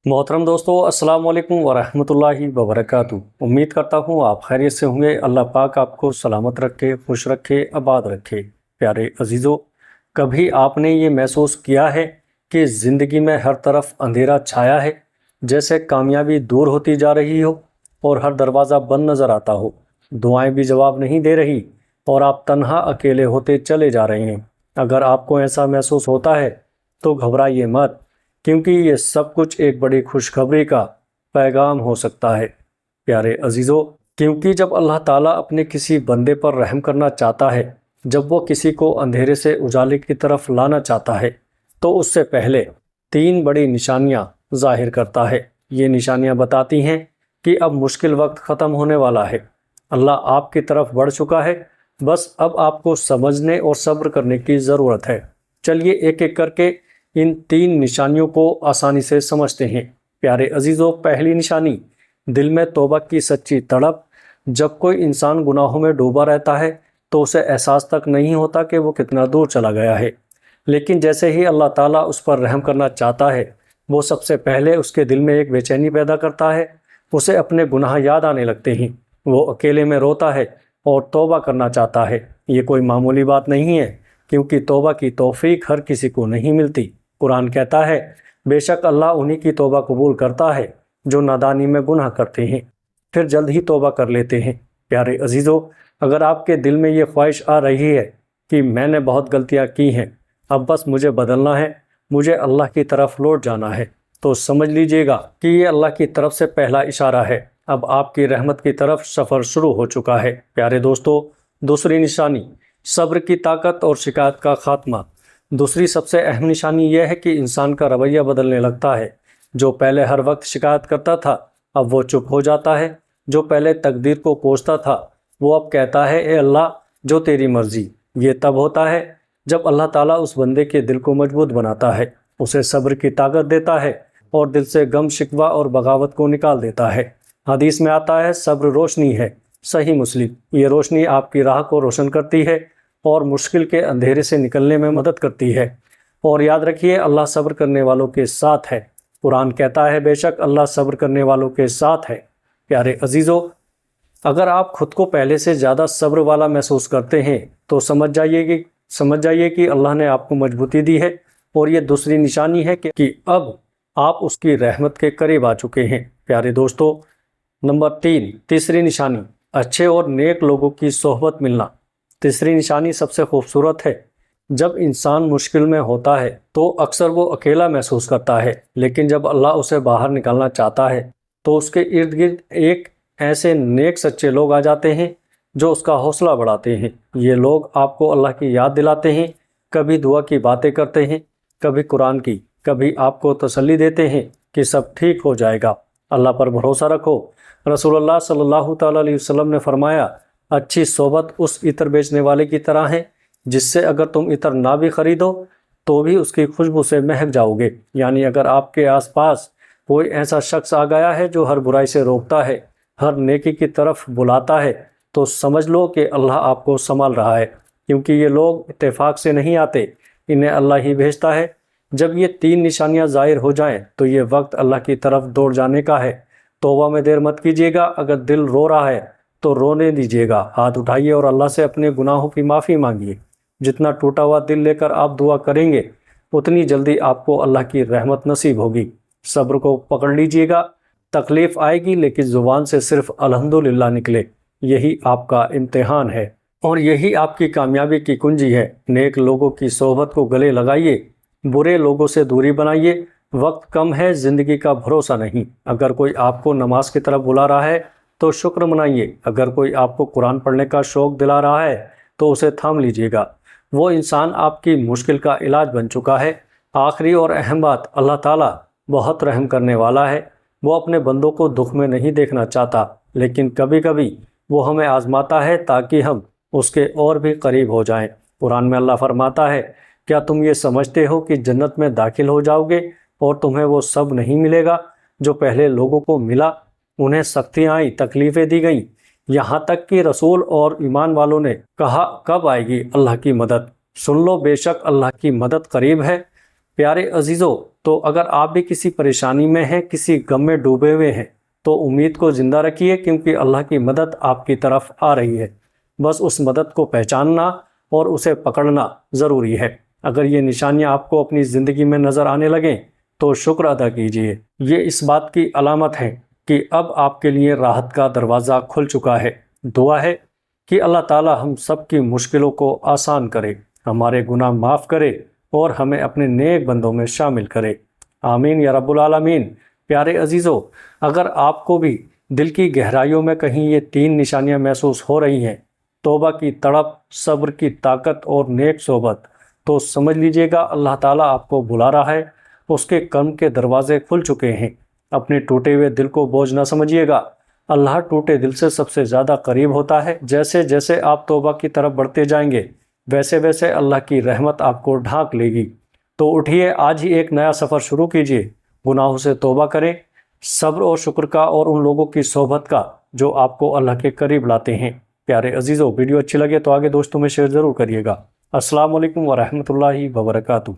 محترم دوستو، السلام علیکم ورحمۃ اللہ وبرکاتہ۔ امید کرتا ہوں آپ خیریت سے ہوں گے۔ اللہ پاک آپ کو سلامت رکھے، خوش رکھے، آباد رکھے۔ پیارے عزیزو، کبھی آپ نے یہ محسوس کیا ہے کہ زندگی میں ہر طرف اندھیرا چھایا ہے، جیسے کامیابی دور ہوتی جا رہی ہو اور ہر دروازہ بند نظر آتا ہو، دعائیں بھی جواب نہیں دے رہی اور آپ تنہا اکیلے ہوتے چلے جا رہے ہیں؟ اگر آپ کو ایسا محسوس ہوتا ہے تو گھبرائیے مت، کیونکہ یہ سب کچھ ایک بڑی خوشخبری کا پیغام ہو سکتا ہے۔ پیارے عزیزو، کیونکہ جب اللہ تعالیٰ اپنے کسی بندے پر رحم کرنا چاہتا ہے، جب وہ کسی کو اندھیرے سے اجالے کی طرف لانا چاہتا ہے، تو اس سے پہلے 3 بڑی نشانیاں ظاہر کرتا ہے۔ یہ نشانیاں بتاتی ہیں کہ اب مشکل وقت ختم ہونے والا ہے، اللہ آپ کی طرف بڑھ چکا ہے، بس اب آپ کو سمجھنے اور صبر کرنے کی ضرورت ہے۔ چلیے ایک ایک کر کے ان 3 نشانیوں کو آسانی سے سمجھتے ہیں۔ پیارے عزیزو، پہلی نشانی، دل میں توبہ کی سچی تڑپ۔ جب کوئی انسان گناہوں میں ڈوبا رہتا ہے تو اسے احساس تک نہیں ہوتا کہ وہ کتنا دور چلا گیا ہے، لیکن جیسے ہی اللہ تعالیٰ اس پر رحم کرنا چاہتا ہے، وہ سب سے پہلے اس کے دل میں ایک بے چینی پیدا کرتا ہے، اسے اپنے گناہ یاد آنے لگتے ہیں، وہ اکیلے میں روتا ہے اور توبہ کرنا چاہتا ہے۔ یہ کوئی معمولی بات نہیں ہے، کیونکہ توبہ کی توفیق ہر کسی کو نہیں ملتی۔ قرآن کہتا ہے، بے شک اللہ انہی کی توبہ قبول کرتا ہے جو نادانی میں گناہ کرتے ہیں، پھر جلد ہی توبہ کر لیتے ہیں۔ پیارے عزیزو، اگر آپ کے دل میں یہ خواہش آ رہی ہے کہ میں نے بہت غلطیاں کی ہیں، اب بس مجھے بدلنا ہے، مجھے اللہ کی طرف لوٹ جانا ہے، تو سمجھ لیجئے گا کہ یہ اللہ کی طرف سے پہلا اشارہ ہے۔ اب آپ کی رحمت کی طرف سفر شروع ہو چکا ہے۔ پیارے دوستو، دوسری نشانی، صبر کی طاقت اور شکایت کا خاتمہ۔ دوسری سب سے اہم نشانی یہ ہے کہ انسان کا رویہ بدلنے لگتا ہے۔ جو پہلے ہر وقت شکایت کرتا تھا، اب وہ چپ ہو جاتا ہے۔ جو پہلے تقدیر کو کوستا تھا، وہ اب کہتا ہے، اے اللہ، جو تیری مرضی۔ یہ تب ہوتا ہے جب اللہ تعالیٰ اس بندے کے دل کو مضبوط بناتا ہے، اسے صبر کی طاقت دیتا ہے اور دل سے غم، شکوہ اور بغاوت کو نکال دیتا ہے۔ حدیث میں آتا ہے، صبر روشنی ہے، صحیح مسلم۔ یہ روشنی آپ کی راہ کو روشن کرتی ہے اور مشکل کے اندھیرے سے نکلنے میں مدد کرتی ہے۔ اور یاد رکھیے، اللہ صبر کرنے والوں کے ساتھ ہے۔ قرآن کہتا ہے، بے شک اللہ صبر کرنے والوں کے ساتھ ہے۔ پیارے عزیزو، اگر آپ خود کو پہلے سے زیادہ صبر والا محسوس کرتے ہیں تو سمجھ جائیے کہ اللہ نے آپ کو مضبوطی دی ہے، اور یہ دوسری نشانی ہے کہ اب آپ اس کی رحمت کے قریب آ چکے ہیں۔ پیارے دوستو، نمبر 3، تیسری نشانی، اچھے اور نیک لوگوں کی صحبت ملنا۔ تیسری نشانی سب سے خوبصورت ہے۔ جب انسان مشکل میں ہوتا ہے تو اکثر وہ اکیلا محسوس کرتا ہے، لیکن جب اللہ اسے باہر نکالنا چاہتا ہے تو اس کے ارد گرد ایک ایسے نیک سچے لوگ آ جاتے ہیں جو اس کا حوصلہ بڑھاتے ہیں۔ یہ لوگ آپ کو اللہ کی یاد دلاتے ہیں، کبھی دعا کی باتیں کرتے ہیں، کبھی قرآن کی، کبھی آپ کو تسلی دیتے ہیں کہ سب ٹھیک ہو جائے گا، اللہ پر بھروسہ رکھو۔ رسول اللہ صلی اللہ تعالیٰ علیہ وسلم نے فرمایا، اچھی صحبت اس عطر بیچنے والے کی طرح ہے جس سے اگر تم عطر نہ بھی خریدو تو بھی اس کی خوشبو سے مہک جاؤ گے۔ یعنی اگر آپ کے آس پاس کوئی ایسا شخص آ گیا ہے جو ہر برائی سے روکتا ہے، ہر نیکی کی طرف بلاتا ہے، تو سمجھ لو کہ اللہ آپ کو سنبھال رہا ہے، کیونکہ یہ لوگ اتفاق سے نہیں آتے، انہیں اللہ ہی بھیجتا ہے۔ جب یہ 3 نشانیاں ظاہر ہو جائیں تو یہ وقت اللہ کی طرف دوڑ جانے کا ہے۔ توبہ میں دیر مت کیجیے گا، اگر دل رو رہا ہے تو رونے دیجیے گا، ہاتھ اٹھائیے اور اللہ سے اپنے گناہوں کی معافی مانگیے۔ جتنا ٹوٹا ہوا دل لے کر آپ دعا کریں گے، اتنی جلدی آپ کو اللہ کی رحمت نصیب ہوگی۔ صبر کو پکڑ لیجیے گا، تکلیف آئے گی لیکن زبان سے صرف الحمدللہ نکلے، یہی آپ کا امتحان ہے اور یہی آپ کی کامیابی کی کنجی ہے۔ نیک لوگوں کی صحبت کو گلے لگائیے، برے لوگوں سے دوری بنائیے۔ وقت کم ہے، زندگی کا بھروسہ نہیں۔ اگر کوئی آپ کو نماز کی طرف بلا رہا ہے تو شکر منائیے، اگر کوئی آپ کو قرآن پڑھنے کا شوق دلا رہا ہے تو اسے تھام لیجیے گا، وہ انسان آپ کی مشکل کا علاج بن چکا ہے۔ آخری اور اہم بات، اللہ تعالیٰ بہت رحم کرنے والا ہے، وہ اپنے بندوں کو دکھ میں نہیں دیکھنا چاہتا، لیکن کبھی کبھی وہ ہمیں آزماتا ہے تاکہ ہم اس کے اور بھی قریب ہو جائیں۔ قرآن میں اللہ فرماتا ہے، کیا تم یہ سمجھتے ہو کہ جنت میں داخل ہو جاؤ گے اور تمہیں وہ سب نہیں ملے گا جو پہلے لوگوں کو ملا؟ انہیں سختیاں آئیں، تکلیفیں دی گئیں، یہاں تک کہ رسول اور ایمان والوں نے کہا، کب آئے گی اللہ کی مدد؟ سن لو، بے شک اللہ کی مدد قریب ہے۔ پیارے عزیزو، تو اگر آپ بھی کسی پریشانی میں ہیں، کسی غم میں ڈوبے ہوئے ہیں، تو امید کو زندہ رکھیے، کیونکہ اللہ کی مدد آپ کی طرف آ رہی ہے۔ بس اس مدد کو پہچاننا اور اسے پکڑنا ضروری ہے۔ اگر یہ نشانیاں آپ کو اپنی زندگی میں نظر آنے لگیں تو شکر ادا کیجیے۔ یہ اس بات کی علامت ہے کہ اب آپ کے لیے راحت کا دروازہ کھل چکا ہے۔ دعا ہے کہ اللہ تعالی ہم سب کی مشکلوں کو آسان کرے، ہمارے گناہ معاف کرے اور ہمیں اپنے نیک بندوں میں شامل کرے۔ آمین یا رب العالمین۔ پیارے عزیزو، اگر آپ کو بھی دل کی گہرائیوں میں کہیں یہ 3 نشانیاں محسوس ہو رہی ہیں، توبہ کی تڑپ، صبر کی طاقت اور نیک صحبت، تو سمجھ لیجئے گا اللہ تعالیٰ آپ کو بلا رہا ہے، اس کے کرم کے دروازے کھل چکے ہیں۔ اپنے ٹوٹے ہوئے دل کو بوجھ نہ سمجھیے گا، اللہ ٹوٹے دل سے سب سے زیادہ قریب ہوتا ہے۔ جیسے جیسے آپ توبہ کی طرف بڑھتے جائیں گے، ویسے ویسے اللہ کی رحمت آپ کو ڈھانک لے گی۔ تو اٹھیے، آج ہی ایک نیا سفر شروع کیجئے، گناہوں سے توبہ کریں، صبر اور شکر کا اور ان لوگوں کی صحبت کا جو آپ کو اللہ کے قریب لاتے ہیں۔ پیارے عزیزو، ویڈیو اچھی لگے تو آگے دوستوں میں شیئر ضرور کریے گا۔ السلام علیکم ورحمۃ اللہ وبرکاتہ۔